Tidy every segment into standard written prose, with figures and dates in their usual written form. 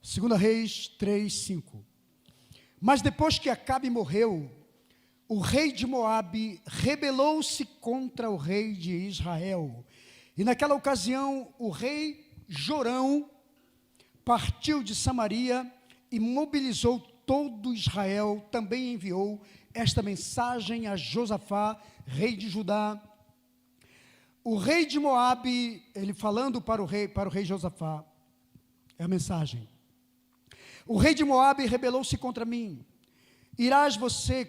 2 Reis 3:5. Mas depois que Acabe morreu, o rei de Moabe rebelou-se contra o rei de Israel. E naquela ocasião, o rei Jorão partiu de Samaria e mobilizou todo Israel. Também enviou esta mensagem a Josafá, rei de Judá. O rei de Moabe, ele falando para o rei Josafá, é a mensagem: o rei de Moabe rebelou-se contra mim. Irás você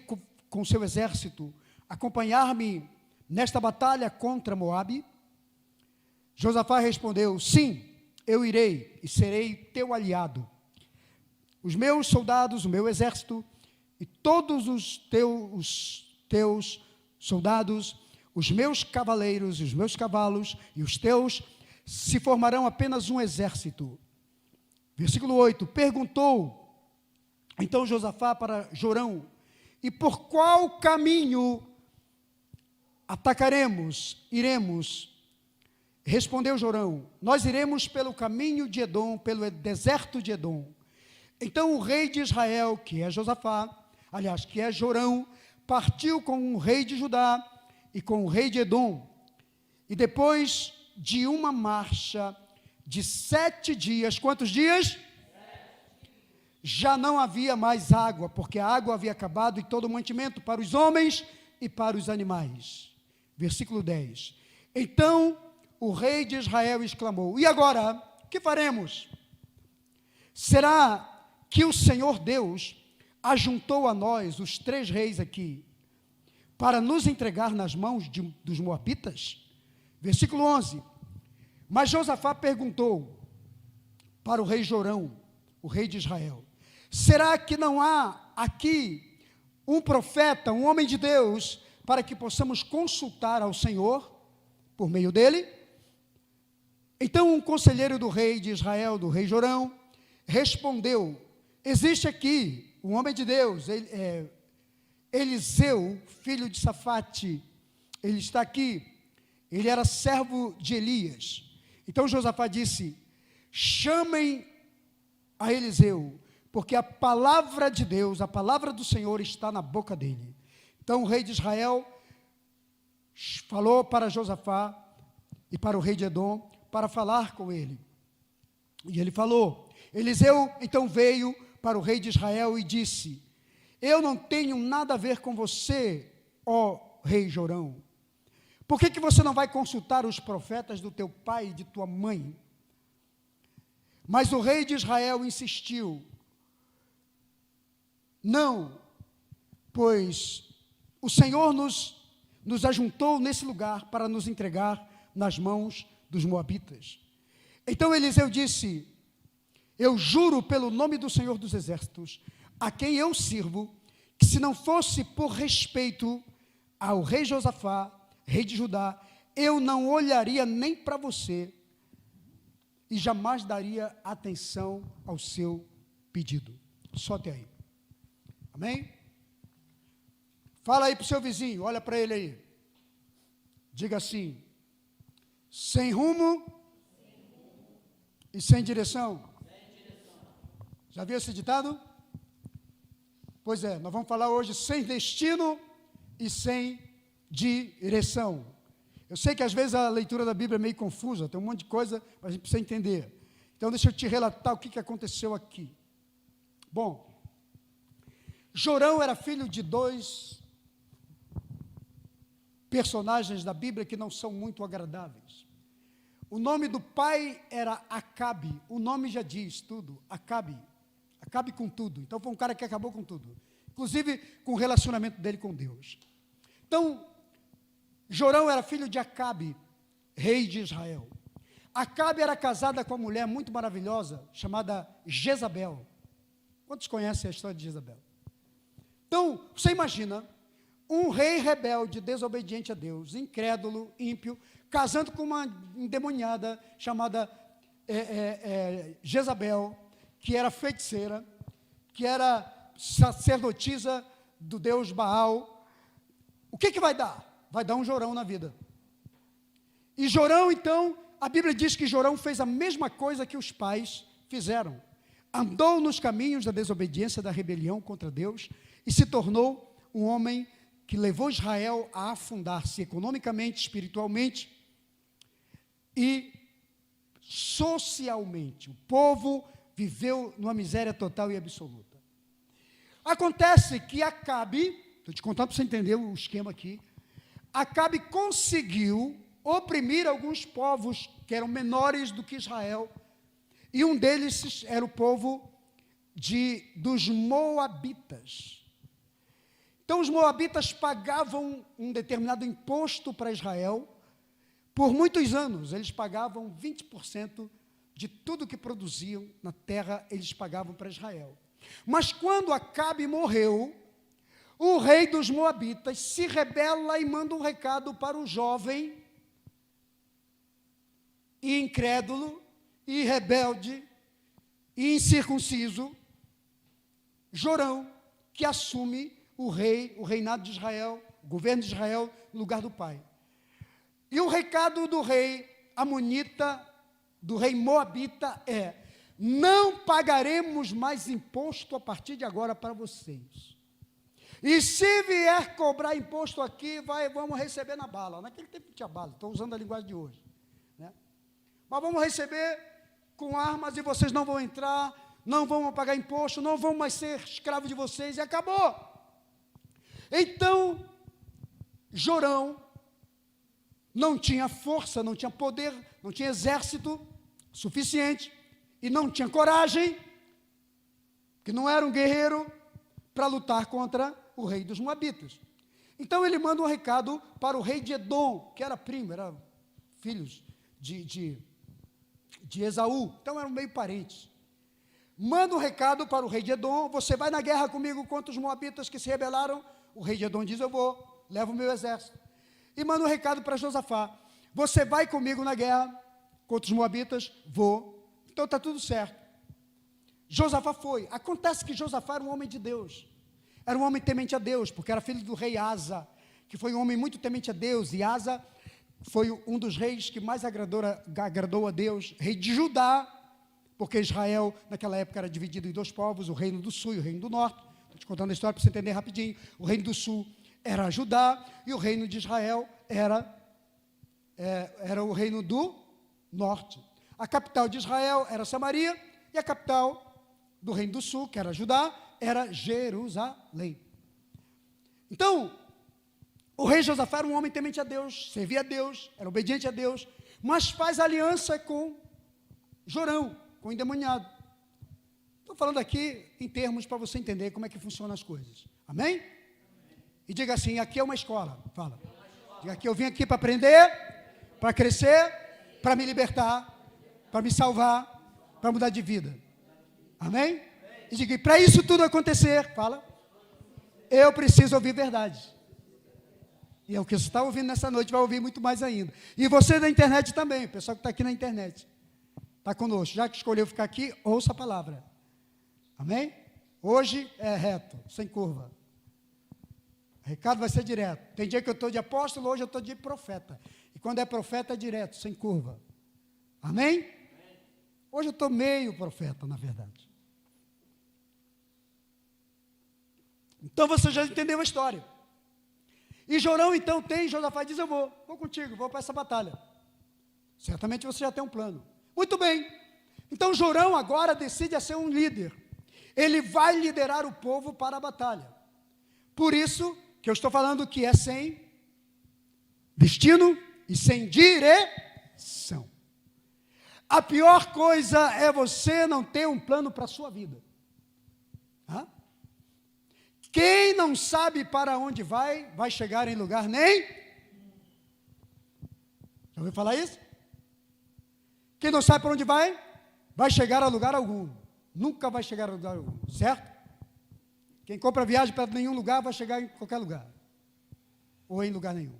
com seu exército acompanhar-me nesta batalha contra Moabe? Josafá respondeu: sim, eu irei e serei teu aliado. Os meus soldados, o meu exército e todos os teus soldados, os meus cavaleiros e os meus cavalos e os teus, se formarão apenas um exército. Versículo 8, perguntou então Josafá para Jorão: e por qual caminho iremos? Respondeu Jorão: nós iremos pelo caminho de Edom, pelo deserto de Edom. Então o rei de Israel, que é Josafá, que é Jorão, partiu com o rei de Judá e com o rei de Edom. E depois de uma marcha de 7 dias, quantos dias? Já não havia mais água, porque a água havia acabado e todo o mantimento para os homens e para os animais. Versículo 10. Então o rei de Israel exclamou: e agora, o que faremos? Será que o Senhor Deus ajuntou a nós, os 3 reis aqui, para nos entregar nas mãos dos moabitas? Versículo 11. Mas Josafá perguntou para o rei Jorão, o rei de Israel: será que não há aqui um profeta, um homem de Deus, para que possamos consultar ao Senhor por meio dele? Então um conselheiro do rei de Israel, do rei Jorão, respondeu: existe aqui um homem de Deus, Eliseu, filho de Safate, ele está aqui. Ele era servo de Elias. Então Josafá disse: chamem a Eliseu, porque a palavra de Deus, a palavra do Senhor está na boca dele. Então o rei de Israel falou para Josafá e para o rei de Edom para falar com ele. E ele falou. Eliseu então veio para o rei de Israel e disse: eu não tenho nada a ver com você, ó rei Jorão. Por que você não vai consultar os profetas do teu pai e de tua mãe? Mas o rei de Israel insistiu: não, pois o Senhor nos ajuntou nesse lugar para nos entregar nas mãos dos moabitas. Então Eliseu disse: eu juro pelo nome do Senhor dos Exércitos, a quem eu sirvo, que se não fosse por respeito ao rei Josafá, rei de Judá, eu não olharia nem para você e jamais daria atenção ao seu pedido. Só até aí. Amém? Fala aí para o seu vizinho, olha para ele aí. Diga assim: sem rumo e sem direção. Já viu esse ditado? Pois é, nós vamos falar hoje sem destino e sem direção. Eu sei que às vezes a leitura da Bíblia é meio confusa, tem um monte de coisa, mas a gente precisa entender. Então deixa eu te relatar o que aconteceu aqui. Bom, Jorão era filho de 2 personagens da Bíblia que não são muito agradáveis. O nome do pai era Acabe, o nome já diz tudo, Acabe com tudo. Então foi um cara que acabou com tudo, inclusive com o relacionamento dele com Deus. Então, Jorão era filho de Acabe, rei de Israel. Acabe era casada com uma mulher muito maravilhosa, chamada Jezabel. Quantos conhecem a história de Jezabel? Então, você imagina, um rei rebelde, desobediente a Deus, incrédulo, ímpio, casando com uma endemoniada chamada Jezabel, que era feiticeira, que era sacerdotisa do deus Baal. O que vai dar? Vai dar um Jorão na vida. E Jorão, então, a Bíblia diz que Jorão fez a mesma coisa que os pais fizeram. andou nos caminhos da desobediência, da rebelião contra Deus, e se tornou um homem que levou Israel a afundar-se economicamente, espiritualmente e socialmente. O povo viveu numa miséria total e absoluta. Acontece que Acabe, estou te contando para você entender o esquema aqui, Acabe conseguiu oprimir alguns povos que eram menores do que Israel, e um deles era o povo dos Moabitas. Então, os Moabitas pagavam um determinado imposto para Israel. Por muitos anos, eles pagavam 20% de tudo que produziam na terra, eles pagavam para Israel. Mas quando Acabe morreu, o rei dos Moabitas se rebela e manda um recado para o jovem e incrédulo, e rebelde, e incircunciso, Jorão, que assume o reinado de Israel, o governo de Israel, no lugar do pai. E o recado do rei amonita, do rei moabita é: não pagaremos mais imposto a partir de agora para vocês. E se vier cobrar imposto aqui, vamos receber na bala. Naquele tempo tinha bala, estou usando a linguagem de hoje, né? Mas vamos receber com armas e vocês não vão entrar, não vão pagar imposto, não vão mais ser escravos de vocês, e acabou. Então, Jorão não tinha força, não tinha poder, não tinha exército suficiente, e não tinha coragem, que não era um guerreiro, para lutar contra o rei dos Moabitas. Então ele manda um recado para o rei de Edom, que era primo, era filhos de Esaú, então eram meio parentes. Manda um recado para o rei de Edom: você vai na guerra comigo contra os Moabitas que se rebelaram? O rei de Edom diz: eu vou, levo o meu exército. E manda um recado para Josafá: você vai comigo na guerra contra os Moabitas? Vou. Então está tudo certo. Josafá foi. Acontece que Josafá era um homem de Deus, era um homem temente a Deus, porque era filho do rei Asa, que foi um homem muito temente a Deus, e Asa foi um dos reis que mais agradou a Deus, rei de Judá, porque Israel naquela época era dividido em dois povos, o reino do sul e o reino do norte. Estou te contando a história para você entender rapidinho. O reino do sul era Judá, e o reino de Israel era o reino do norte. A capital de Israel era Samaria, e a capital do reino do sul, que era Judá, era Jerusalém. Então, o rei Josafá era um homem temente a Deus, servia a Deus, era obediente a Deus, mas faz aliança com Jorão, com o endemoniado. Estou falando aqui em termos para você entender como é que funcionam as coisas. Amém? E diga assim: aqui é uma escola. Fala. Diga: aqui eu vim aqui para aprender, para crescer, para me libertar, para me salvar, para mudar de vida. Amém? E diga: para isso tudo acontecer, fala, eu preciso ouvir verdade. E é o que você está ouvindo nessa noite, vai ouvir muito mais ainda. E você da internet também, o pessoal que está aqui na internet, está conosco. Já que escolheu ficar aqui, ouça a palavra. Amém? Hoje é reto, sem curva. O recado vai ser direto. Tem dia que eu estou de apóstolo, hoje eu estou de profeta. E quando é profeta é direto, sem curva. Amém? Hoje eu estou meio profeta, na verdade. Então você já entendeu a história. E Jorão então Josafá diz: eu vou contigo, vou para essa batalha. Certamente você já tem um plano. Muito bem. Então Jorão agora decide a ser um líder. Ele vai liderar o povo para a batalha. Por isso que eu estou falando que é sem destino e sem direção. A pior coisa é você não ter um plano para a sua vida. Quem não sabe para onde vai chegar em lugar nem... Já ouviu falar isso? Quem não sabe para onde vai chegar a lugar algum. Nunca vai chegar a lugar algum, certo? Quem compra viagem para nenhum lugar vai chegar em qualquer lugar. Ou em lugar nenhum.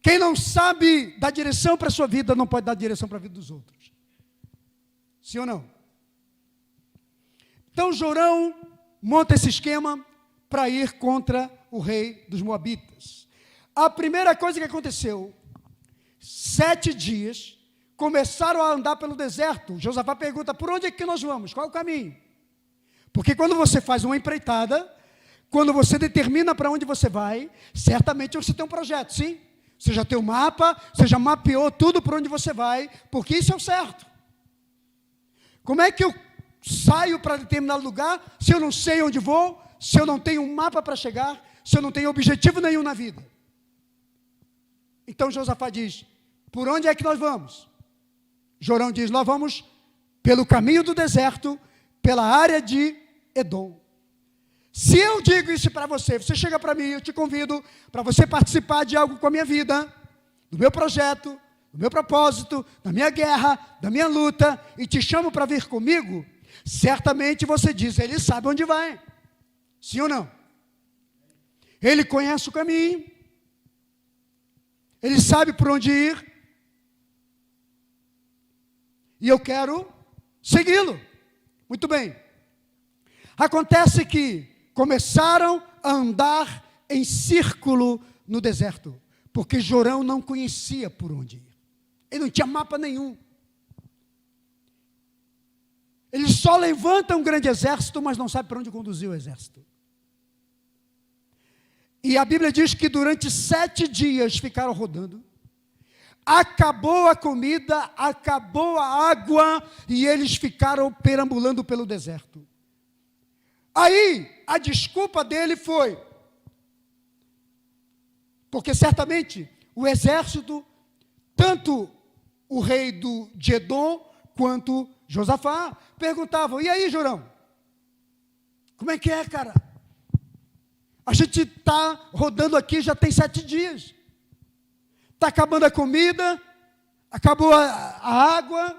Quem não sabe dar direção para a sua vida, não pode dar direção para a vida dos outros. Sim ou não? Então Jorão monta esse esquema para ir contra o rei dos Moabitas. A primeira coisa que aconteceu, 7 dias, começaram a andar pelo deserto. Josafá pergunta, por onde é que nós vamos? Qual é o caminho? Porque quando você faz uma empreitada, quando você determina para onde você vai, certamente você tem um projeto, sim? Você já tem um mapa, você já mapeou tudo por onde você vai, porque isso é o certo. Como é que eu saio para determinado lugar se eu não sei onde vou, se eu não tenho um mapa para chegar, se eu não tenho objetivo nenhum na vida? Então Josafá diz, por onde é que nós vamos? Jorão diz, nós vamos pelo caminho do deserto, pela área de Edom. Se eu digo isso para você, você chega para mim, eu te convido para você participar de algo com a minha vida, do meu projeto, do meu propósito, da minha guerra, da minha luta, e te chamo para vir comigo, certamente você diz, ele sabe onde vai. Sim ou não? Ele conhece o caminho, ele sabe por onde ir, e eu quero segui-lo. Muito bem. Acontece que começaram a andar em círculo no deserto, porque Jorão não conhecia por onde ir. Ele não tinha mapa nenhum. Ele só levanta um grande exército, mas não sabe para onde conduzir o exército. E a Bíblia diz que durante 7 dias ficaram rodando. Acabou a comida, acabou a água, e eles ficaram perambulando pelo deserto. Aí, a desculpa dele foi, porque certamente o exército, tanto o rei de Edom, quanto Josafá, perguntavam, e aí, Jorão? Como é que é, cara? A gente está rodando aqui já tem 7 dias. Está acabando a comida, acabou a água,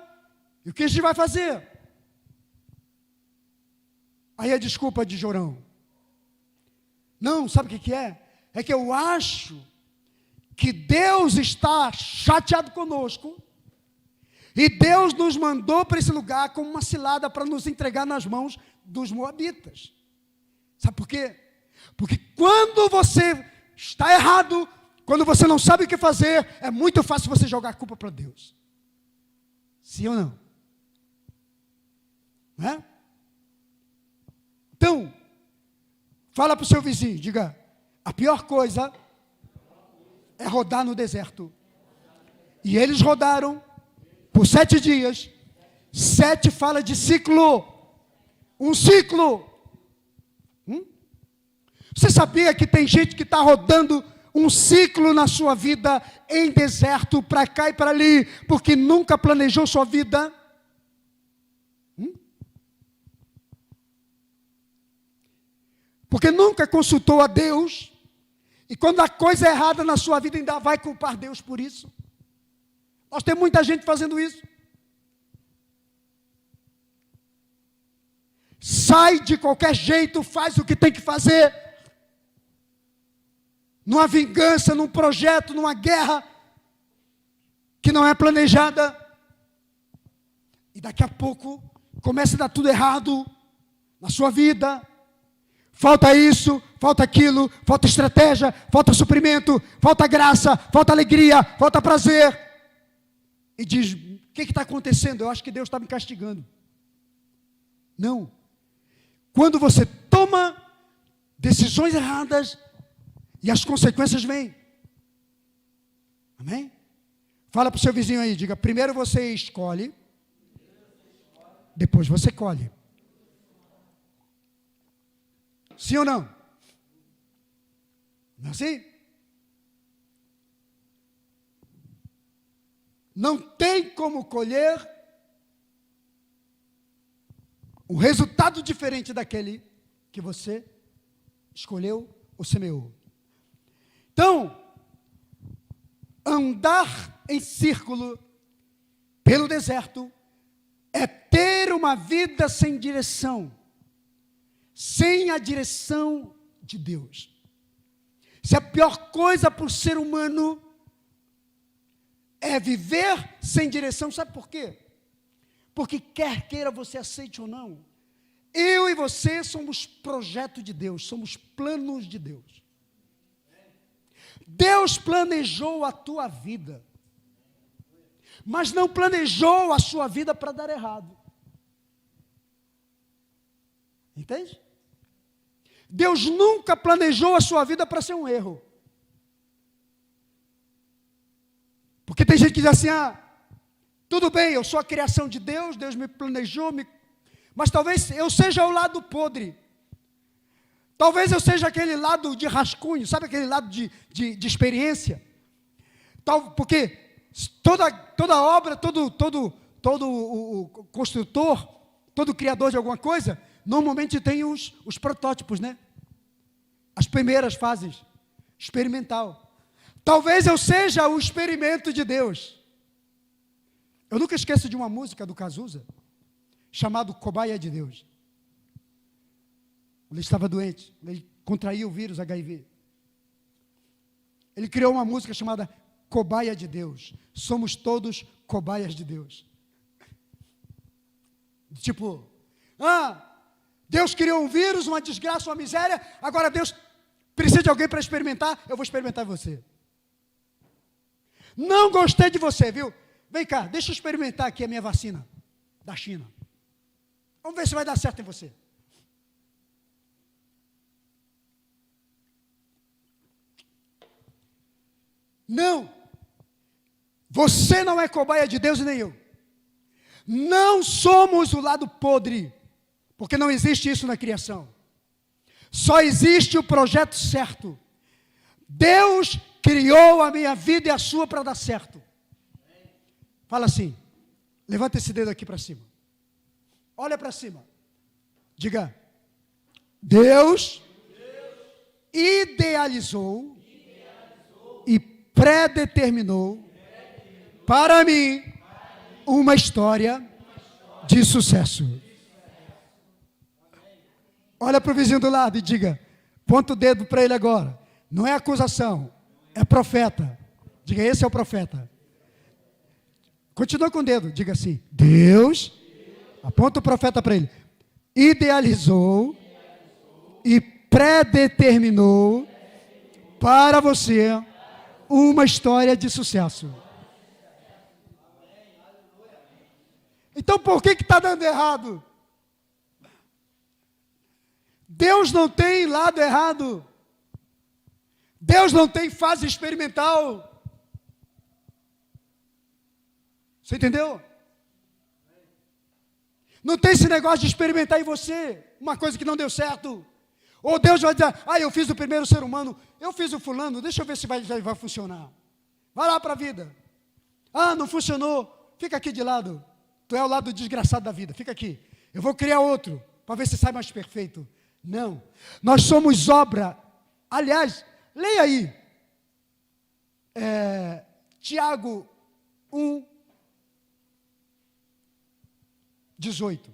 e o que a gente vai fazer? Aí a desculpa de Jorão. Não, sabe o que é? É que eu acho que Deus está chateado conosco, e Deus nos mandou para esse lugar como uma cilada para nos entregar nas mãos dos moabitas. Sabe por quê? Porque quando você está errado, quando você não sabe o que fazer, é muito fácil você jogar a culpa para Deus. Sim ou não? Não é? Então, fala para o seu vizinho, diga, a pior coisa é rodar no deserto. E eles rodaram por 7 dias. 7 fala de ciclo. Um ciclo. Você sabia que tem gente que está rodando um ciclo na sua vida em deserto, para cá e para ali, porque nunca planejou sua vida? Porque nunca consultou a Deus, e quando a coisa é errada na sua vida, ainda vai culpar Deus por isso. Nós temos muita gente fazendo isso. Sai de qualquer jeito, faz o que tem que fazer, numa vingança, num projeto, numa guerra que não é planejada, e daqui a pouco começa a dar tudo errado na sua vida. Falta isso, falta aquilo, falta estratégia, falta suprimento, falta graça, falta alegria, falta prazer. E diz, o que está acontecendo? Eu acho que Deus está me castigando. Não. Quando você toma decisões erradas, e as consequências vêm. Amém? Fala para o seu vizinho aí, diga, primeiro você escolhe, depois você colhe. Sim ou não? Não é assim? Não tem como colher um resultado diferente daquele que você escolheu ou semeou. Então, andar em círculo pelo deserto é ter uma vida sem direção, sem a direção de Deus. Se a pior coisa para o ser humano é viver sem direção, sabe por quê? Porque quer queira você aceite ou não, eu e você somos projeto de Deus, somos planos de Deus. Deus planejou a tua vida. mas não planejou a sua vida para dar errado. Entende? Deus nunca planejou a sua vida para ser um erro. Porque tem gente que diz assim, tudo bem, eu sou a criação de Deus, Deus me planejou, mas talvez eu seja o lado podre. Talvez eu seja aquele lado de rascunho, sabe aquele lado de experiência? Porque toda obra, todo o construtor, todo criador de alguma coisa, normalmente tem os protótipos, né? As primeiras fases, experimental. Talvez eu seja o experimento de Deus. Eu nunca esqueço de uma música do Cazuza, chamado Cobaia de Deus. Ele estava doente, ele contraiu o vírus HIV. Ele criou uma música chamada Cobaia de Deus. Somos todos cobaias de Deus. Tipo, Deus criou um vírus, uma desgraça, uma miséria, agora Deus precisa de alguém para experimentar, eu vou experimentar você. Não gostei de você, viu? Vem cá, deixa eu experimentar aqui a minha vacina da China. Vamos ver se vai dar certo em você. Não. Você não é cobaia de Deus e nem eu. Não somos o lado podre, porque não existe isso na criação. Só existe o projeto certo. Deus criou a minha vida e a sua para dar certo. Fala assim, levanta esse dedo aqui para cima. Olha para cima. Diga, Deus idealizou e predeterminou para mim uma história de sucesso. Olha para o vizinho do lado e diga, ponta o dedo para ele agora. Não é acusação, é profeta. Diga, esse é o profeta. Continua com o dedo, diga assim, Deus, aponta o profeta para ele, idealizou e predeterminou para você uma história de sucesso. Então por que está dando errado? Deus não tem lado errado. Deus não tem fase experimental. Você entendeu? Não tem esse negócio de experimentar em você uma coisa que não deu certo. Ou Deus vai dizer, eu fiz o primeiro ser humano, eu fiz o fulano, deixa eu ver se vai funcionar. Vai lá para a vida. Não funcionou, fica aqui de lado. Tu é o lado desgraçado da vida, fica aqui. Eu vou criar outro, para ver se sai mais perfeito. Não, nós somos obra. Aliás, leia aí. Tiago 1, 18.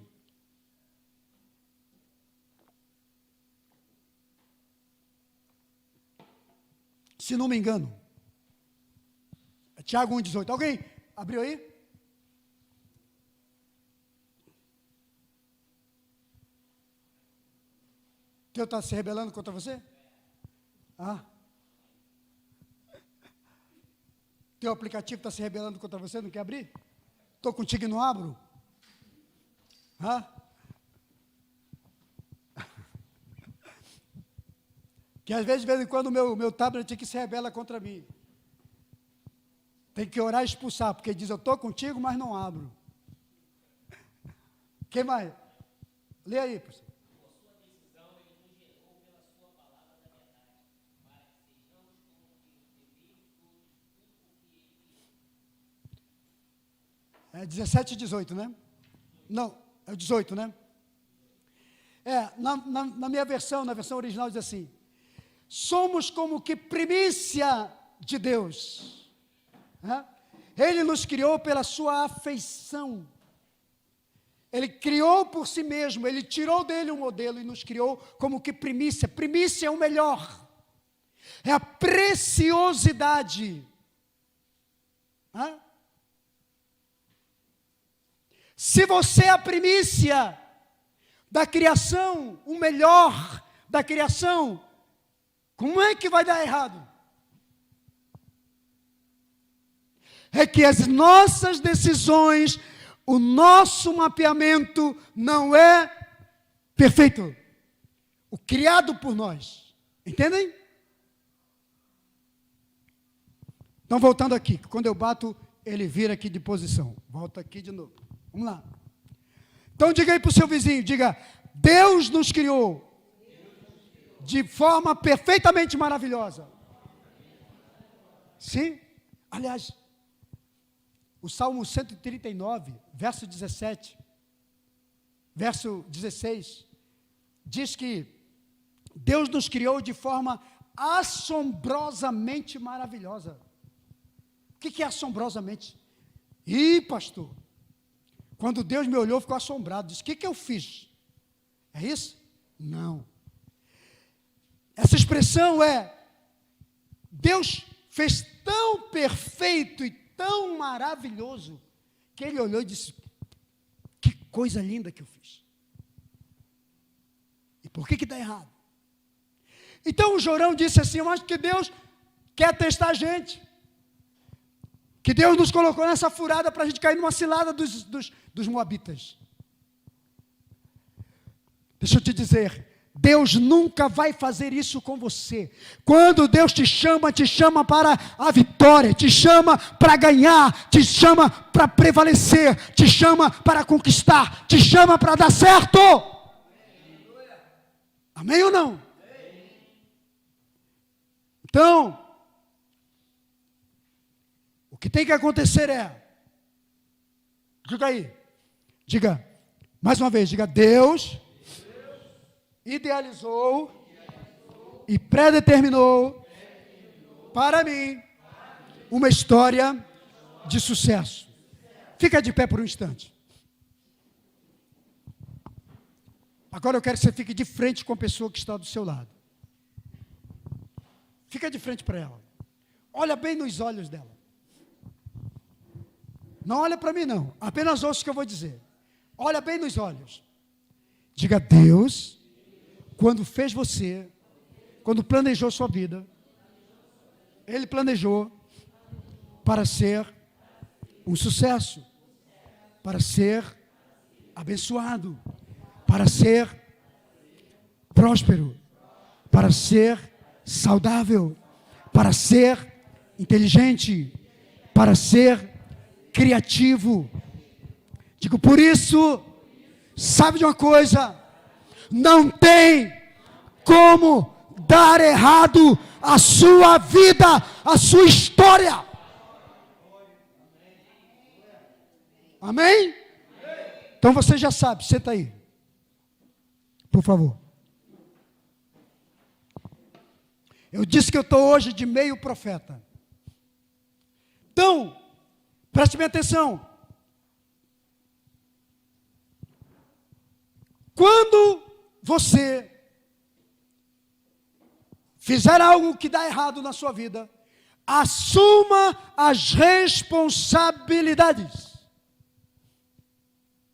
Se não me engano. Tiago 1, 18. Alguém abriu aí? Teu está se rebelando contra você? Teu aplicativo está se rebelando contra você, não quer abrir? Estou contigo e não abro? Que às vezes, de vez em quando, o meu tablet que se rebela contra mim. Tem que orar e expulsar, porque diz, eu estou contigo, mas não abro. Quem mais? Lê aí, professor. É 17 e 18, né? Não, é o 18, né? Na minha versão, na versão original diz assim, somos como que primícia de Deus. Ele nos criou pela sua afeição. Ele criou por si mesmo, ele tirou dele um modelo e nos criou como que primícia. Primícia é o melhor. É a preciosidade. Se você é a primícia da criação, o melhor da criação, como é que vai dar errado? é que as nossas decisões, o nosso mapeamento não é perfeito. O criado por nós. Entendem? Então, voltando aqui, quando eu bato, ele vira aqui de posição. Volta aqui de novo. Vamos lá. Então, diga aí para o seu vizinho, diga, Deus nos criou de forma perfeitamente maravilhosa. Sim? Aliás, o Salmo 139, verso 17, verso 16, diz que Deus nos criou de forma assombrosamente maravilhosa. O que é assombrosamente? Ih, pastor, quando Deus me olhou, ficou assombrado. Disse, o que eu fiz? É isso? Não. Essa expressão é, Deus fez tão perfeito e tão maravilhoso, que ele olhou e disse, que coisa linda que eu fiz. E por que dá errado? Então o Jorão disse assim, eu acho que Deus quer testar a gente. Que Deus nos colocou nessa furada para a gente cair numa cilada dos moabitas. Deixa eu te dizer, Deus nunca vai fazer isso com você. Quando Deus te chama para a vitória, te chama para ganhar, te chama para prevalecer, te chama para conquistar, te chama para dar certo. Amém ou não? Então, o que tem que acontecer é, diga aí, diga, mais uma vez, diga, Deus idealizou e predeterminou para mim uma história de sucesso. Fica de pé por um instante. Agora eu quero que você fique de frente com a pessoa que está do seu lado. Fica de frente para ela. Olha bem nos olhos dela. Não olha para mim não, apenas ouça o que eu vou dizer. Olha bem nos olhos. Diga, Deus, quando fez você, quando planejou sua vida, Ele planejou para ser um sucesso, para ser abençoado, para ser próspero, para ser saudável, para ser inteligente, para ser criativo. Digo, por isso, sabe de uma coisa? Não tem como dar errado a sua vida, a sua história. Amém? Então você já sabe, senta aí. Por favor. Eu disse que eu estou hoje de meio profeta. Então, preste bem atenção. Quando você fizer algo que dá errado na sua vida, assuma as responsabilidades.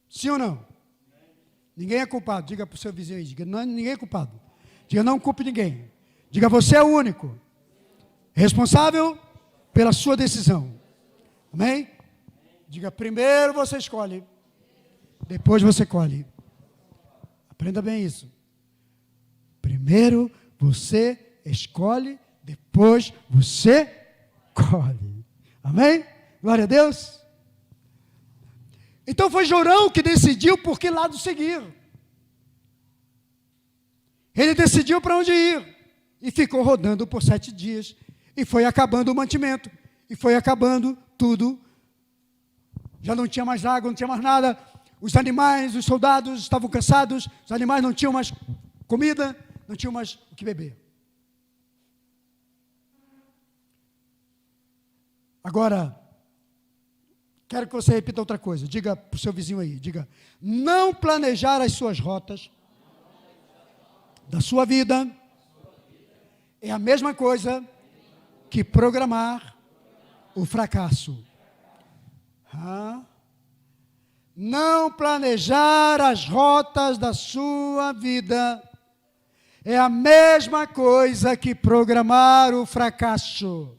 Sim ou não? Ninguém é culpado. Diga para o seu vizinho aí, diga, não, ninguém é culpado. Diga, não culpe ninguém. Diga, você é o único responsável pela sua decisão. Amém? Diga, primeiro você escolhe, depois você colhe. Aprenda bem isso. Primeiro você escolhe, depois você colhe. Amém? Glória a Deus. Então foi Jorão que decidiu por que lado seguir. Ele decidiu para onde ir. E ficou rodando por 7 dias. E foi acabando o mantimento. E foi acabando tudo. Já não tinha mais água, não tinha mais nada. Os animais, os soldados estavam cansados. Os animais não tinham mais comida, não tinham mais o que beber. Agora, quero que você repita outra coisa. Diga para o seu vizinho aí, diga, não planejar as suas rotas da sua vida é a mesma coisa que programar o fracasso. Não planejar as rotas da sua vida é a mesma coisa que programar o fracasso.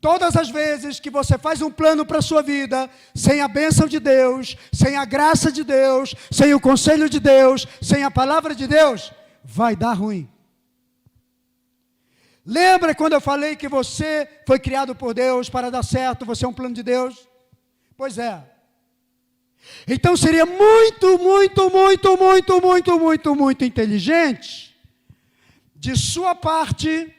Todas as vezes que você faz um plano para a sua vida, sem a bênção de Deus, sem a graça de Deus, sem o conselho de Deus, sem a palavra de Deus, vai dar ruim. Lembra quando eu falei que você foi criado por Deus para dar certo, você é um plano de Deus? Pois é. Então seria muito inteligente de sua parte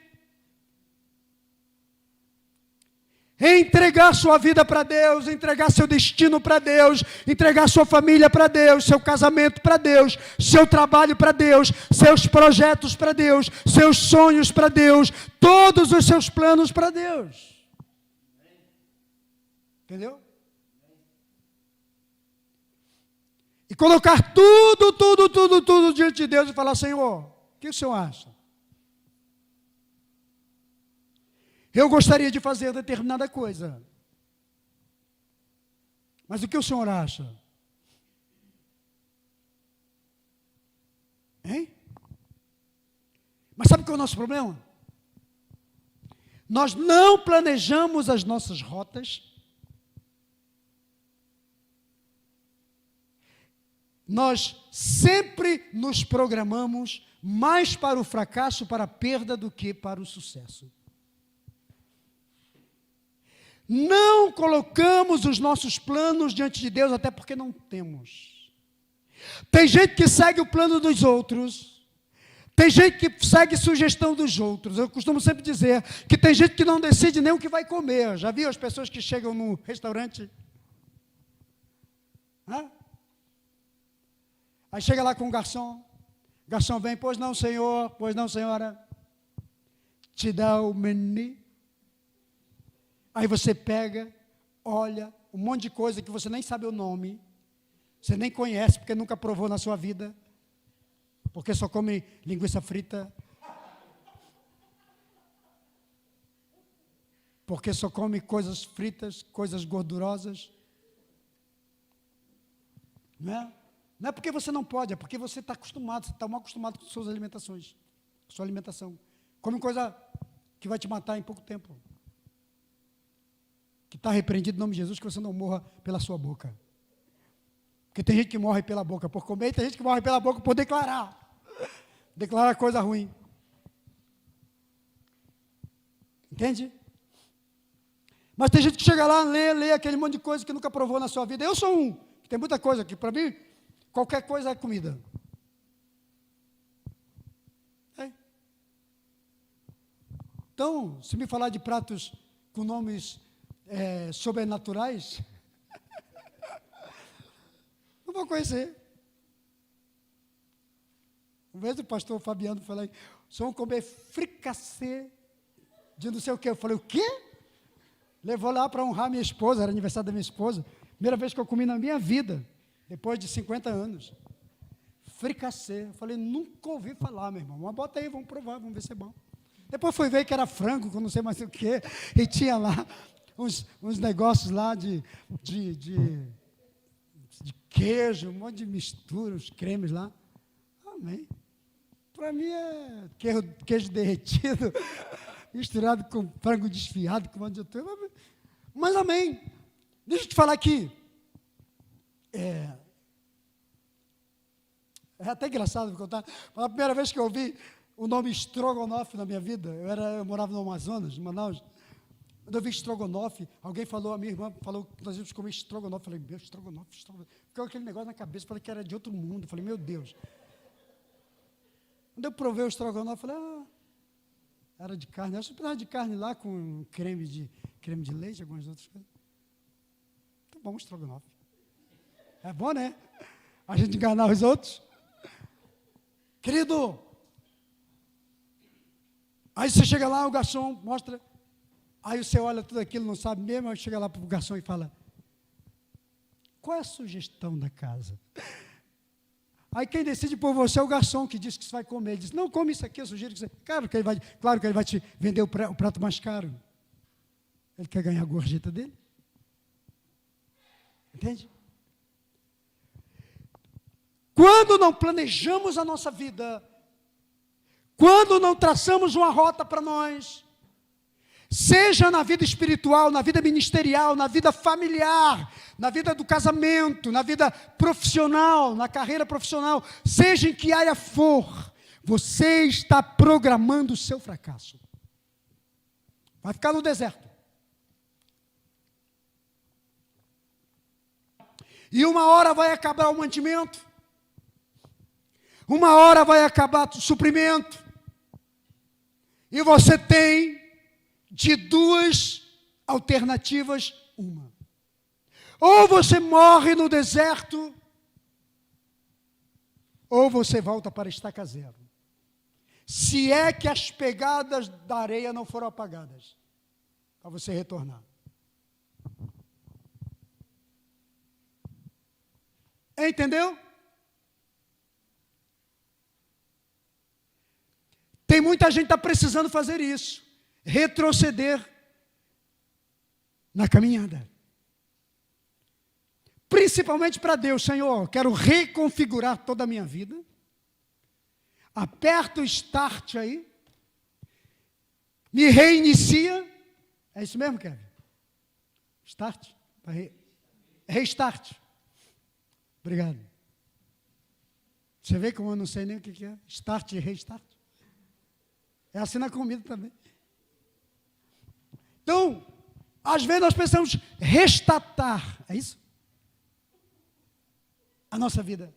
entregar sua vida para Deus, entregar seu destino para Deus, entregar sua família para Deus, seu casamento para Deus, seu trabalho para Deus, seus projetos para Deus, seus sonhos para Deus, todos os seus planos para Deus. Entendeu? E colocar tudo diante de Deus e falar: Senhor, o que o Senhor acha? Eu gostaria de fazer determinada coisa. Mas o que o Senhor acha? Hein? Mas sabe qual é o nosso problema? Nós não planejamos as nossas rotas. Nós sempre nos programamos mais para o fracasso, para a perda, do que para o sucesso. Não colocamos os nossos planos diante de Deus, até porque não temos. Tem gente que segue o plano dos outros. Tem gente que segue sugestão dos outros. Eu costumo sempre dizer que tem gente que não decide nem o que vai comer. Já viu as pessoas que chegam no restaurante? Hã? Aí chega lá com o garçom. O garçom vem: pois não, senhor, pois não, senhora. Te dá o menu. Aí você pega, olha, um monte de coisa que você nem sabe o nome, você nem conhece, porque nunca provou na sua vida, porque só come linguiça frita, porque só come coisas fritas, coisas gordurosas. Não é? Não é porque você não pode, é porque você está acostumado, você está mal acostumado com suas alimentações, sua alimentação. Come coisa que vai te matar em pouco tempo. Que está repreendido em nome de Jesus, que você não morra pela sua boca. Porque tem gente que morre pela boca por comer, e tem gente que morre pela boca por declarar. Declarar coisa ruim. Entende? Mas tem gente que chega lá, lê aquele monte de coisa que nunca provou na sua vida. Eu sou um, que tem muita coisa que para mim, qualquer coisa é comida. É. Então, se me falar de pratos com nomes sobrenaturais, não vou conhecer. Uma vez o pastor Fabiano falou: só vão comer fricassê de não sei o que. Eu falei: o quê? Levou lá para honrar minha esposa, era aniversário da minha esposa. Primeira vez que eu comi na minha vida, depois de 50 anos. Fricassê. Eu falei: nunca ouvi falar, meu irmão. Mas bota aí, vamos provar, vamos ver se é bom. Depois fui ver que era frango, com não sei mais o que, e tinha lá uns negócios lá de queijo, um monte de mistura, uns cremes lá. Amém. Para mim é queijo derretido, misturado com frango desfiado, com um monte de outro. Mas amém. Deixa eu te falar aqui. É até engraçado contar. A primeira vez que eu ouvi o nome estrogonofe na minha vida, eu morava no Amazonas, em Manaus. Quando eu vi estrogonofe, alguém falou, a minha irmã falou que nós íamos comer estrogonofe. Eu falei: meu, estrogonofe. Ficou aquele negócio na cabeça, falei que era de outro mundo. Eu falei: meu Deus. Quando eu provei o estrogonofe, eu falei: era de carne. Eu achei um pedaço de carne lá com creme de leite, algumas outras coisas. Tá bom, estrogonofe. É bom, né? A gente enganar os outros. Querido, aí você chega lá, o garçom mostra, aí você olha tudo aquilo, não sabe mesmo, aí chega lá para o garçom e fala: qual é a sugestão da casa? Aí quem decide por você é o garçom, que diz que você vai comer. Ele diz: não, come isso aqui, eu sugiro que você... Claro que ele vai te vender o prato mais caro. Ele quer ganhar a gorjeta dele. Entende? Quando não planejamos a nossa vida, quando não traçamos uma rota para nós, Seja na vida espiritual, na vida ministerial, na vida familiar, na vida do casamento, na vida profissional, na carreira profissional, seja em que área for, você está programando o seu fracasso. Vai ficar no deserto. E uma hora vai acabar o mantimento, uma hora vai acabar o suprimento, e você tem de duas alternativas uma. Ou você morre no deserto, ou você volta para a estaca zero. Se é que as pegadas da areia não foram apagadas, para você retornar. Entendeu? Tem muita gente que está precisando fazer isso. Retroceder na caminhada. Principalmente para Deus. Senhor, quero reconfigurar toda a minha vida. Aperta o start aí. Me reinicia. É isso mesmo, Kevin? Start? Restart. Obrigado. Você vê como eu não sei nem o que é? Start e restart. É assim na comida também. Então, às vezes nós pensamos restartar. É isso? A nossa vida.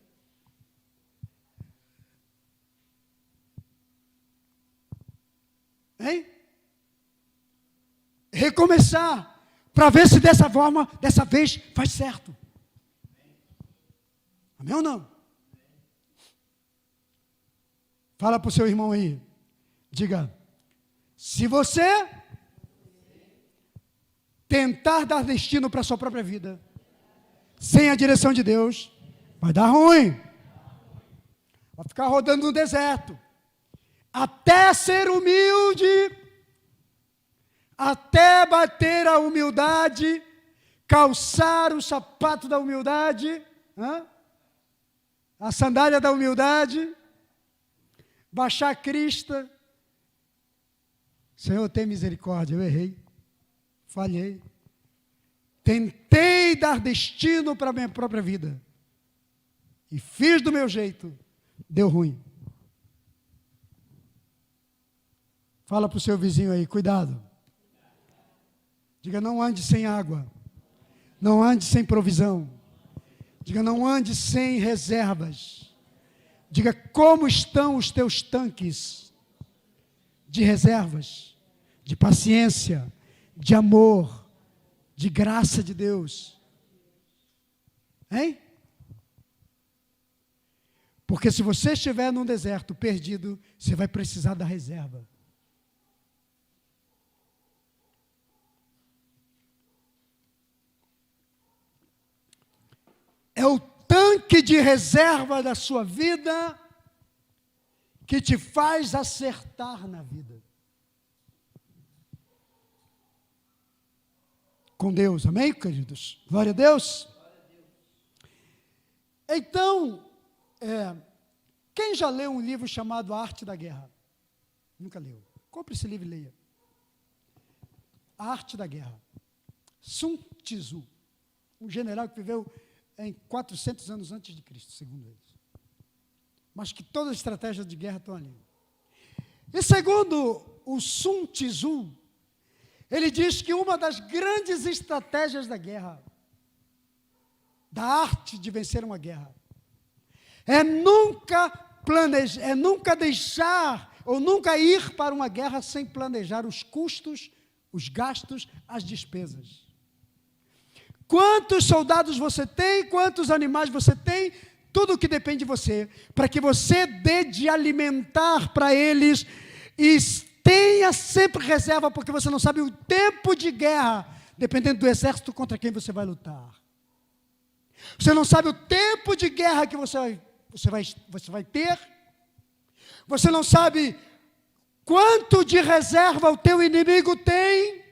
Hein? Recomeçar. Para ver se dessa forma, dessa vez, faz certo. Amém ou não? Fala para o seu irmão aí. Diga, se você tentar dar destino para a sua própria vida, sem a direção de Deus, vai dar ruim. Vai ficar rodando no deserto. Até ser humilde, até bater a humildade, calçar o sapato da humildade, a sandália da humildade, baixar a crista. Senhor, tem misericórdia, eu errei, falhei. Tentei dar destino para a minha própria vida. E fiz do meu jeito, deu ruim. Fala para o seu vizinho aí, cuidado. Diga, não ande sem água. Não ande sem provisão. Diga, não ande sem reservas. Diga, como estão os teus tanques de reservas, de paciência, de amor, de graça de Deus? Hein? Porque se você estiver num deserto perdido, você vai precisar da reserva. É o tanque de reserva da sua vida que te faz acertar na vida. Com Deus, amém, queridos? Glória a Deus. Então, quem já leu um livro chamado A Arte da Guerra? Nunca leu. Compre esse livro e leia. A Arte da Guerra. Sun Tzu, um general que viveu em 400 anos antes de Cristo, segundo eles. Mas que todas as estratégias de guerra estão ali. E segundo o Sun Tzu, ele diz que uma das grandes estratégias da guerra, da arte de vencer uma guerra, é nunca planejar, é nunca deixar ou nunca ir para uma guerra sem planejar os custos, os gastos, as despesas. Quantos soldados você tem, quantos animais você tem, tudo o que depende de você, para que você dê de alimentar para eles e tenha sempre reserva, porque você não sabe o tempo de guerra, dependendo do exército contra quem você vai lutar. Você não sabe o tempo de guerra que você vai ter. Você não sabe quanto de reserva o teu inimigo tem.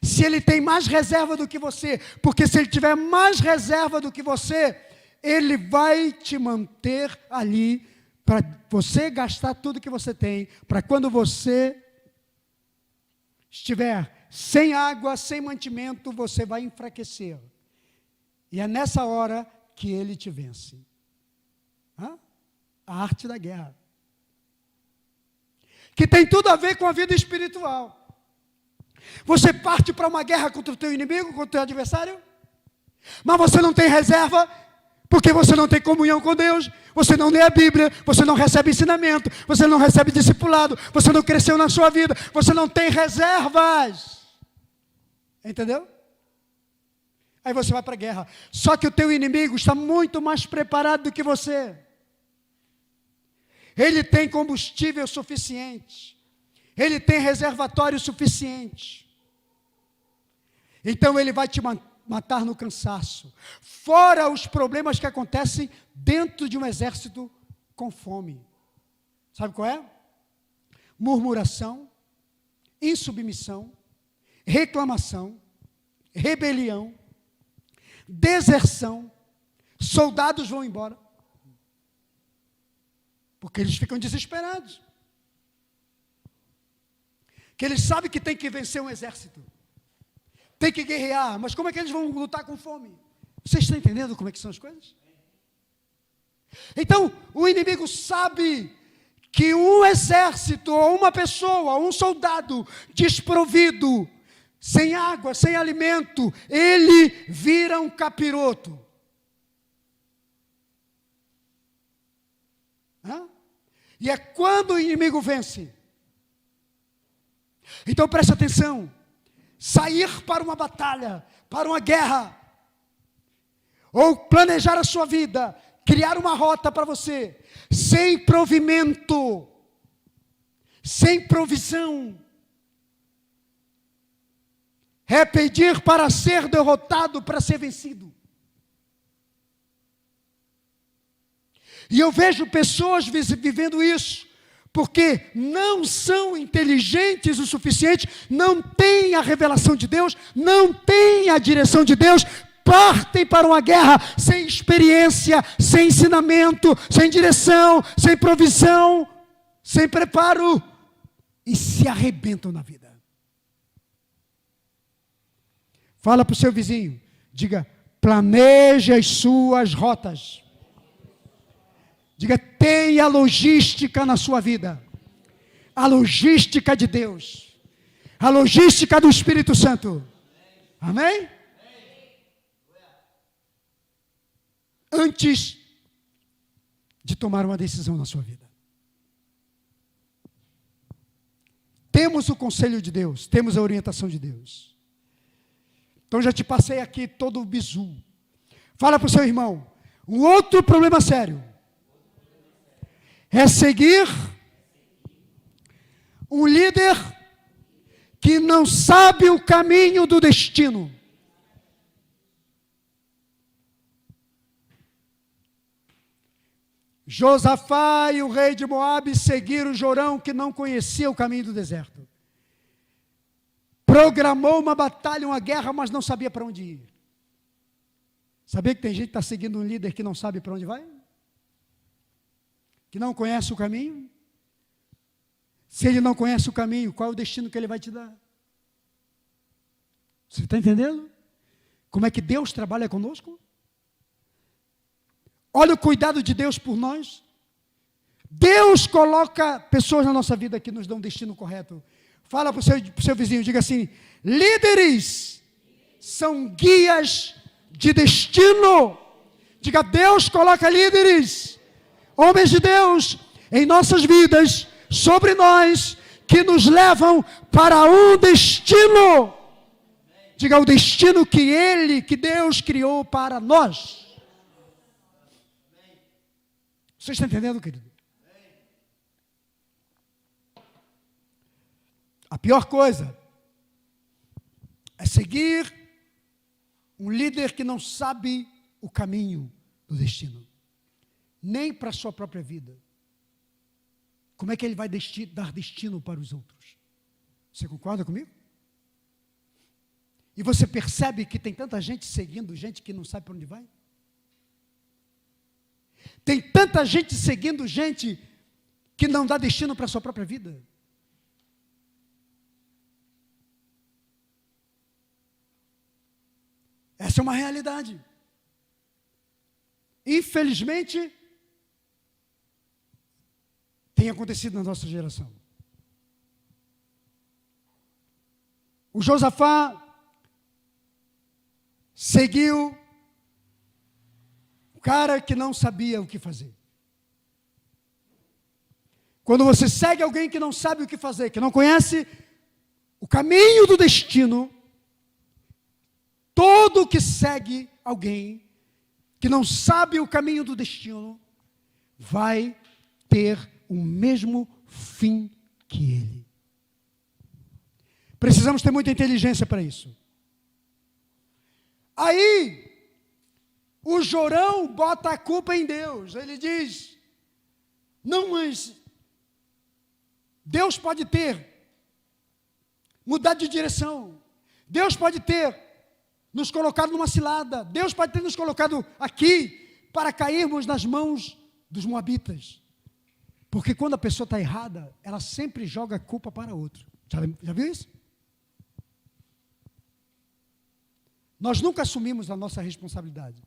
Se ele tem mais reserva do que você, porque se ele tiver mais reserva do que você, ele vai te manter ali para você gastar tudo que você tem, para quando você estiver sem água, sem mantimento, você vai enfraquecer. E é nessa hora que ele te vence. A arte da guerra. Que tem tudo a ver com a vida espiritual. Você parte para uma guerra contra o teu inimigo, contra o teu adversário, mas você não tem reserva, porque você não tem comunhão com Deus, você não lê a Bíblia, você não recebe ensinamento, você não recebe discipulado, você não cresceu na sua vida, você não tem reservas. Entendeu? Aí você vai para a guerra. Só que o teu inimigo está muito mais preparado do que você. Ele tem combustível suficiente. Ele tem reservatório suficiente. Então ele vai te matar no cansaço. Fora os problemas que acontecem dentro de um exército com fome. Sabe qual é? Murmuração, insubmissão, reclamação, rebelião, deserção. Soldados vão embora. Porque eles ficam desesperados. Que eles sabem que tem que vencer um exército. Tem que guerrear. Mas como é que eles vão lutar com fome? Vocês estão entendendo como é que são as coisas? Então, o inimigo sabe que um exército, ou uma pessoa, ou um soldado desprovido, sem água, sem alimento, ele vira um capiroto. E é quando o inimigo vence. Então preste atenção. Sair para uma batalha, para uma guerra, ou planejar a sua vida, criar uma rota para você, sem provimento, sem provisão, é pedir para ser derrotado, para ser vencido. E eu vejo pessoas vivendo isso, porque não são inteligentes o suficiente, não têm a revelação de Deus, não têm a direção de Deus, partem para uma guerra sem experiência, sem ensinamento, sem direção, sem provisão, sem preparo, e se arrebentam na vida. Fala para o seu vizinho, diga, planeje as suas rotas. Diga, tenha logística na sua vida. A logística de Deus. A logística do Espírito Santo. Amém? Antes de tomar uma decisão na sua vida. Temos o conselho de Deus, temos a orientação de Deus. Então já te passei aqui todo o bizu. Fala para o seu irmão, um outro problema sério é seguir um líder que não sabe o caminho do destino. Josafá e o rei de Moabe seguiram Jorão, que não conhecia o caminho do deserto. Programou uma batalha, uma guerra, mas não sabia para onde ir. Sabia que tem gente que está seguindo um líder que não sabe para onde vai? Que não conhece o caminho? Se ele não conhece o caminho, qual é o destino que ele vai te dar? Você está entendendo? Como é que Deus trabalha conosco? Olha o cuidado de Deus por nós. Deus coloca pessoas na nossa vida que nos dão o destino correto. Fala para o seu vizinho, diga assim, líderes são guias de destino. Diga, Deus coloca líderes, homens de Deus, em nossas vidas, sobre nós, que nos levam para um destino. Diga, o destino que Deus criou para nós. Você está entendendo, querido? A pior coisa é seguir um líder que não sabe o caminho do destino, nem para a sua própria vida. Como é que ele vai dar destino para os outros? Você concorda comigo? E você percebe que tem tanta gente seguindo gente que não sabe para onde vai? Tem tanta gente seguindo gente que não dá destino para a sua própria vida. Essa é uma realidade. Infelizmente, tem acontecido na nossa geração. O Josafá seguiu o cara que não sabia o que fazer. Quando você segue alguém que não sabe o que fazer, que não conhece o caminho do destino, todo que segue alguém que não sabe o caminho do destino, vai ter o mesmo fim que ele. Precisamos ter muita inteligência para isso. Aí, o Jorão bota a culpa em Deus. Ele diz, não, mas Deus pode ter mudado de direção. Deus pode ter nos colocado numa cilada. Deus pode ter nos colocado aqui para cairmos nas mãos dos moabitas. Porque quando a pessoa está errada, ela sempre joga a culpa para outro. Já viu isso? Nós nunca assumimos a nossa responsabilidade.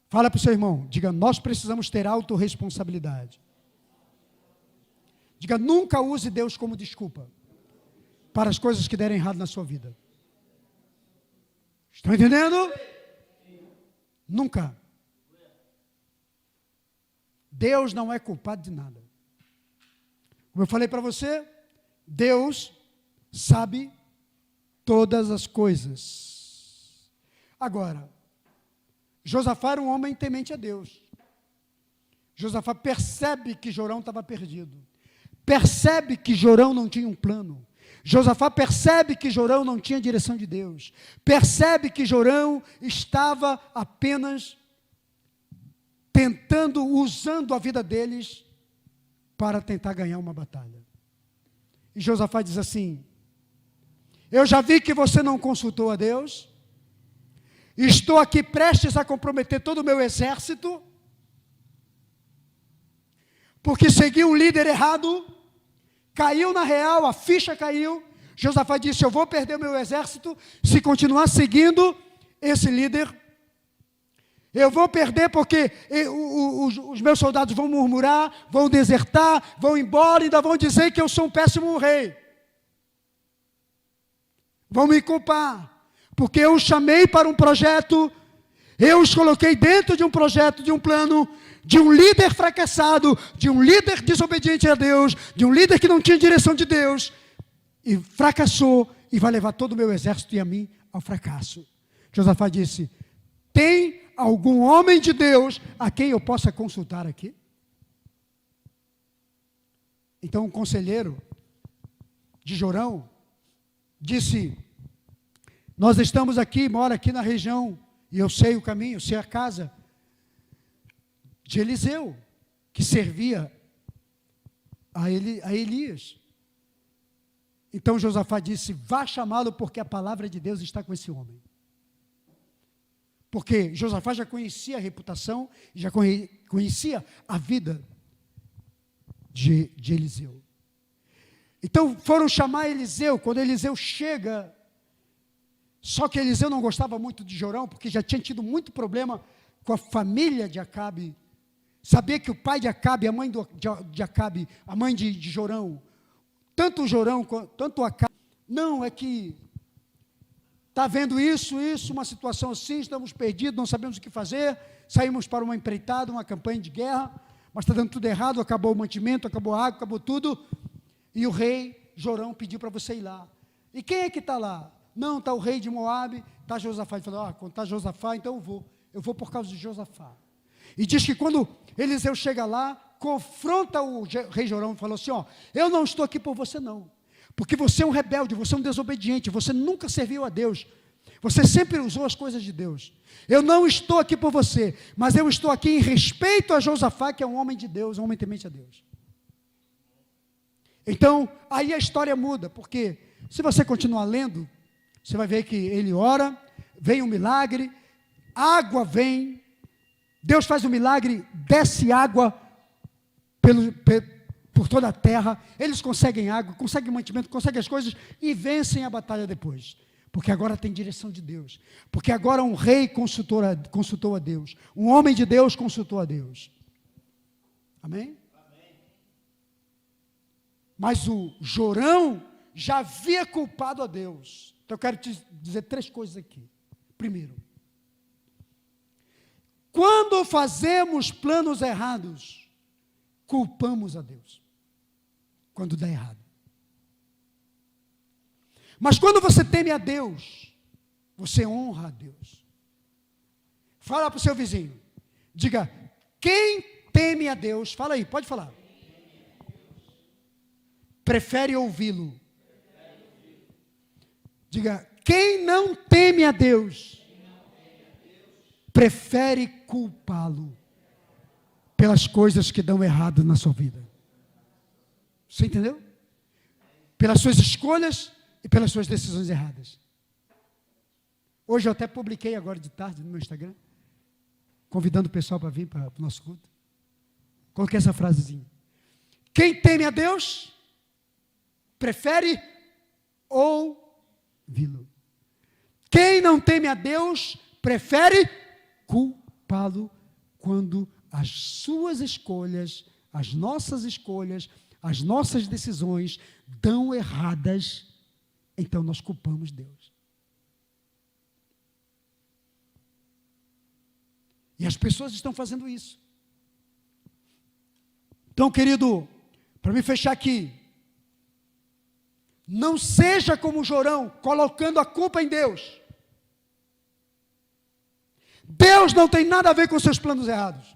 Fala para o seu irmão, diga, nós precisamos ter autorresponsabilidade. Diga, nunca use Deus como desculpa para as coisas que derem errado na sua vida. Estão entendendo? Nunca. Deus não é culpado de nada. Como eu falei para você, Deus sabe todas as coisas. Agora, Josafá era um homem temente a Deus. Josafá percebe que Jorão estava perdido. Percebe que Jorão não tinha um plano. Josafá percebe que Jorão não tinha direção de Deus. Percebe que Jorão estava apenas usando a vida deles para tentar ganhar uma batalha. E Josafá diz assim, eu já vi que você não consultou a Deus, estou aqui prestes a comprometer todo o meu exército, porque segui um líder errado, caiu na real, a ficha caiu. Josafá disse, eu vou perder o meu exército se continuar seguindo esse líder. Eu vou perder porque os meus soldados vão murmurar, vão desertar, vão embora, ainda vão dizer que eu sou um péssimo rei. Vão me culpar, porque eu os chamei para um projeto, eu os coloquei dentro de um projeto, de um plano, de um líder fracassado, de um líder desobediente a Deus, de um líder que não tinha direção de Deus, e fracassou, e vai levar todo o meu exército e a mim ao fracasso. Josafá disse, tem algum homem de Deus a quem eu possa consultar aqui? Então um conselheiro de Jorão disse, nós estamos aqui, mora aqui na região, e eu sei o caminho, sei a casa de Eliseu, que servia a Elias. Então Josafá disse, vá chamá-lo porque a palavra de Deus está com esse homem. Porque Josafá já conhecia a reputação, já conhecia a vida de Eliseu. Então foram chamar Eliseu. Quando Eliseu chega, só que Eliseu não gostava muito de Jorão, porque já tinha tido muito problema com a família de Acabe. Sabia que o pai de Acabe, a mãe de Acabe, a mãe de Jorão, tanto o Jorão quanto o Acabe, não, é que está vendo isso, uma situação assim, estamos perdidos, não sabemos o que fazer, saímos para uma empreitada, uma campanha de guerra, mas está dando tudo errado, acabou o mantimento, acabou a água, acabou tudo, e o rei Jorão pediu para você ir lá. E quem é que está lá? Não, está o rei de Moabe, está Josafá. Ele falou, quando está Josafá, então eu vou por causa de Josafá. E diz que quando Eliseu chega lá, confronta o rei Jorão e falou assim, eu não estou aqui por você não, porque você é um rebelde, você é um desobediente, você nunca serviu a Deus, você sempre usou as coisas de Deus. Eu não estou aqui por você, mas eu estou aqui em respeito a Josafá, que é um homem de Deus, um homem temente a Deus. Então, aí a história muda, porque se você continuar lendo, você vai ver que ele ora, vem um milagre, água vem, Deus faz um milagre, desce água por toda a terra, eles conseguem água, conseguem mantimento, conseguem as coisas e vencem a batalha depois. Porque agora tem direção de Deus. Porque agora um rei consultou a Deus. Um homem de Deus consultou a Deus. Amém? Mas o Jorão já havia culpado a Deus. Então eu quero te dizer 3 coisas aqui. Primeiro, quando fazemos planos errados, culpamos a Deus. Quando dá errado. Mas quando você teme a Deus, você honra a Deus. Fala para o seu vizinho. Diga, quem teme a Deus, fala aí, pode falar. Prefere ouvi-lo. Diga, quem não teme a Deus, prefere culpá-lo pelas coisas que dão errado na sua vida. Você entendeu? Pelas suas escolhas e pelas suas decisões erradas. Hoje eu até publiquei agora de tarde no meu Instagram, convidando o pessoal para vir para o nosso culto. Coloquei essa frasezinha. Quem teme a Deus, prefere ouvi-lo. Quem não teme a Deus, prefere culpá-lo quando as suas escolhas, as nossas decisões dão erradas. Então nós culpamos Deus. E as pessoas estão fazendo isso. Então, querido, para me fechar aqui, não seja como o Jorão, colocando a culpa em Deus. Deus não tem nada a ver com seus planos errados.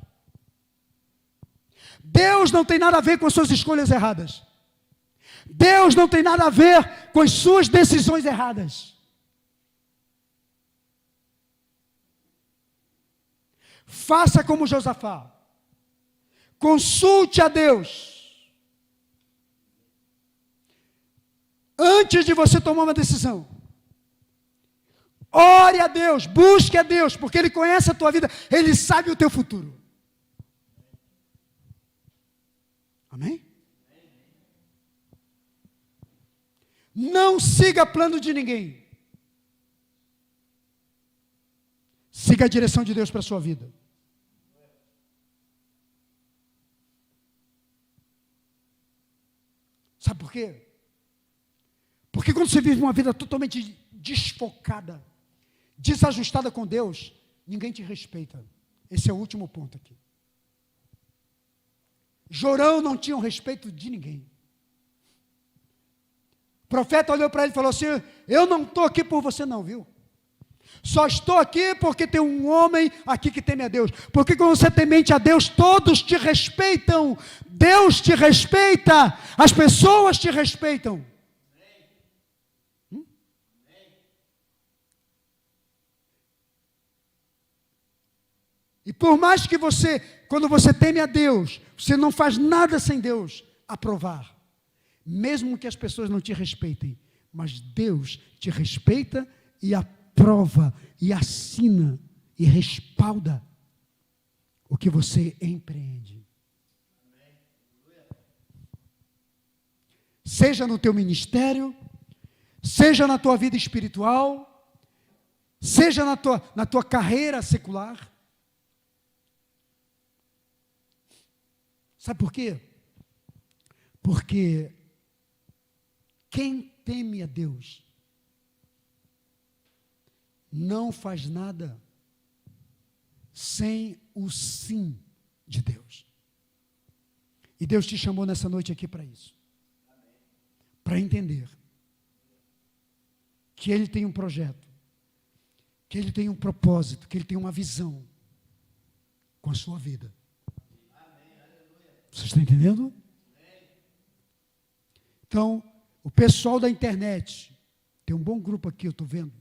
Deus não tem nada a ver com as suas escolhas erradas. Deus não tem nada a ver com as suas decisões erradas. Faça como Josafá. Consulte a Deus. Antes de você tomar uma decisão. Ore a Deus, busque a Deus, porque Ele conhece a tua vida, Ele sabe o teu futuro. Amém? Não siga plano de ninguém. Siga a direção de Deus para a sua vida. Sabe por quê? Porque quando você vive uma vida totalmente desfocada, desajustada com Deus, ninguém te respeita. Esse é o último ponto aqui. Jorão não tinha o respeito de ninguém. O profeta olhou para ele e falou assim: eu não estou aqui por você não, viu? Só estou aqui porque tem um homem aqui que teme a Deus. Porque quando você temente a Deus, todos te respeitam. Deus te respeita. As pessoas te respeitam. E por mais que você, quando você teme a Deus, você não faz nada sem Deus aprovar. Mesmo que as pessoas não te respeitem, mas Deus te respeita e aprova, e assina, e respalda o que você empreende. Seja no teu ministério, seja na tua vida espiritual, seja na tua carreira secular. Sabe por quê? Porque quem teme a Deus não faz nada sem o sim de Deus. E Deus te chamou nessa noite aqui para isso. Para entender que Ele tem um projeto, que Ele tem um propósito, que Ele tem uma visão com a sua vida. Vocês estão entendendo? Então, o pessoal da internet, tem um bom grupo aqui, eu estou vendo.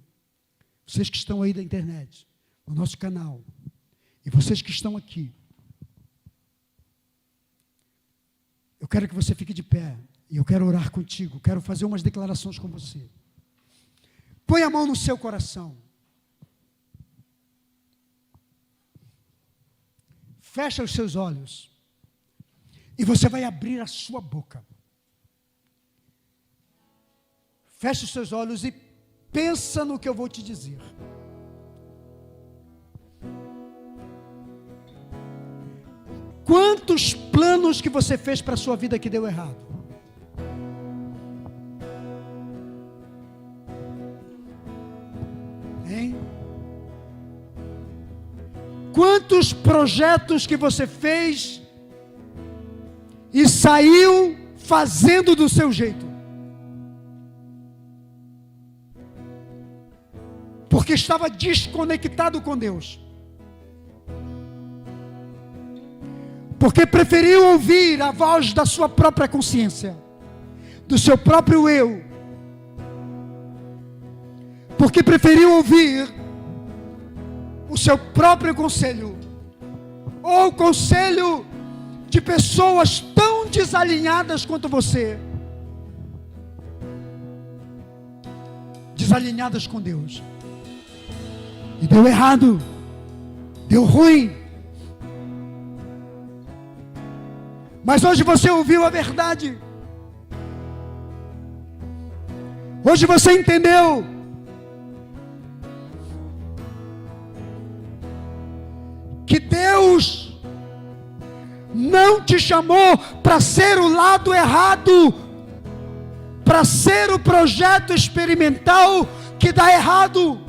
Vocês que estão aí da internet, no nosso canal, e vocês que estão aqui, eu quero que você fique de pé, e eu quero orar contigo, quero fazer umas declarações com você. Põe a mão no seu coração. Fecha os seus olhos. E você vai abrir a sua boca. Feche os seus olhos e Pensa no que eu vou te dizer. Quantos planos que você fez para a sua vida que deu errado? Hein? Quantos projetos que você fez e saiu fazendo do seu jeito? Porque estava desconectado com Deus. Porque preferiu ouvir a voz da sua própria consciência, do seu próprio eu. Porque preferiu ouvir o seu próprio conselho, ou o conselho de pessoas tão desalinhadas quanto você, desalinhadas com Deus. E deu errado, deu ruim. Mas hoje você ouviu a verdade. Hoje você entendeu que Deus não te chamou para ser o lado errado, para ser o projeto experimental que dá errado.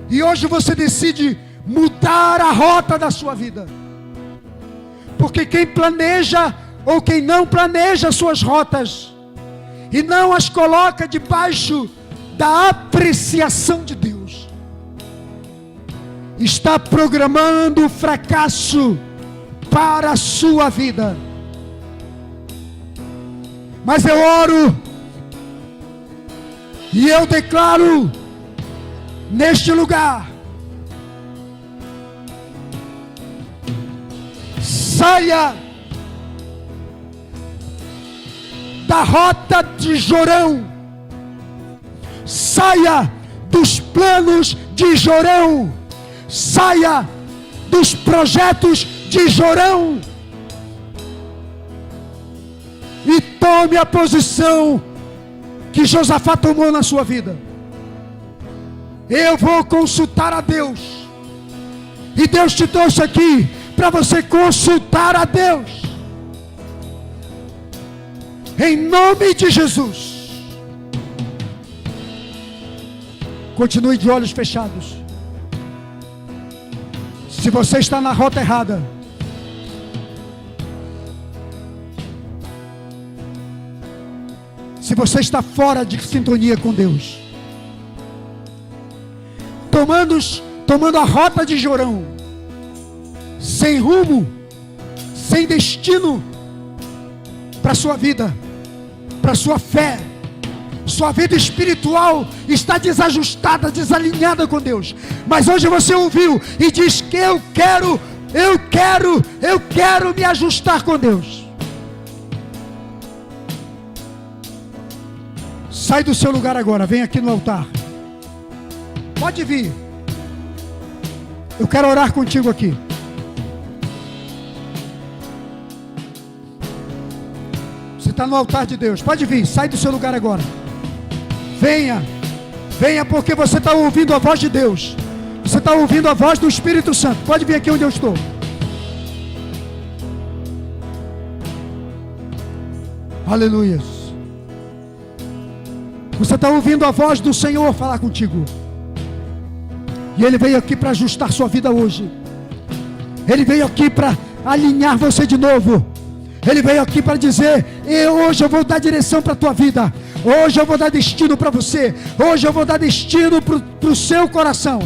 E hoje você decide mudar a rota da sua vida. Porque quem planeja ou quem não planeja suas rotas e não as coloca debaixo da apreciação de Deus, está programando o fracasso para a sua vida. Mas eu oro e eu declaro neste lugar: saia da rota de Jorão, saia dos planos de Jorão, saia dos projetos de Jorão e tome a posição que Josafá tomou na sua vida. Eu vou consultar a Deus, e Deus te trouxe aqui para você consultar a Deus, em nome de Jesus. Continue de olhos fechados. Se você está na rota errada, se você está fora de sintonia com Deus, tomando a rota de Jorão, sem rumo, sem destino para a sua vida, para a sua fé, sua vida espiritual está desajustada, desalinhada com Deus. Mas hoje você ouviu e diz que eu quero me ajustar com Deus. Sai do seu lugar agora, vem aqui no altar. Pode vir. Eu quero orar contigo aqui. Você está no altar de Deus. Pode vir, sai do seu lugar agora. Venha porque você está ouvindo a voz de Deus. Você está ouvindo a voz do Espírito Santo. Pode vir aqui onde eu estou. Aleluia. Você está ouvindo a voz do Senhor falar contigo. E Ele veio aqui para ajustar sua vida hoje. Ele veio aqui para alinhar você de novo. Ele veio aqui para dizer: hoje eu vou dar direção para a tua vida. Hoje eu vou dar destino para você. Hoje eu vou dar destino para o seu coração.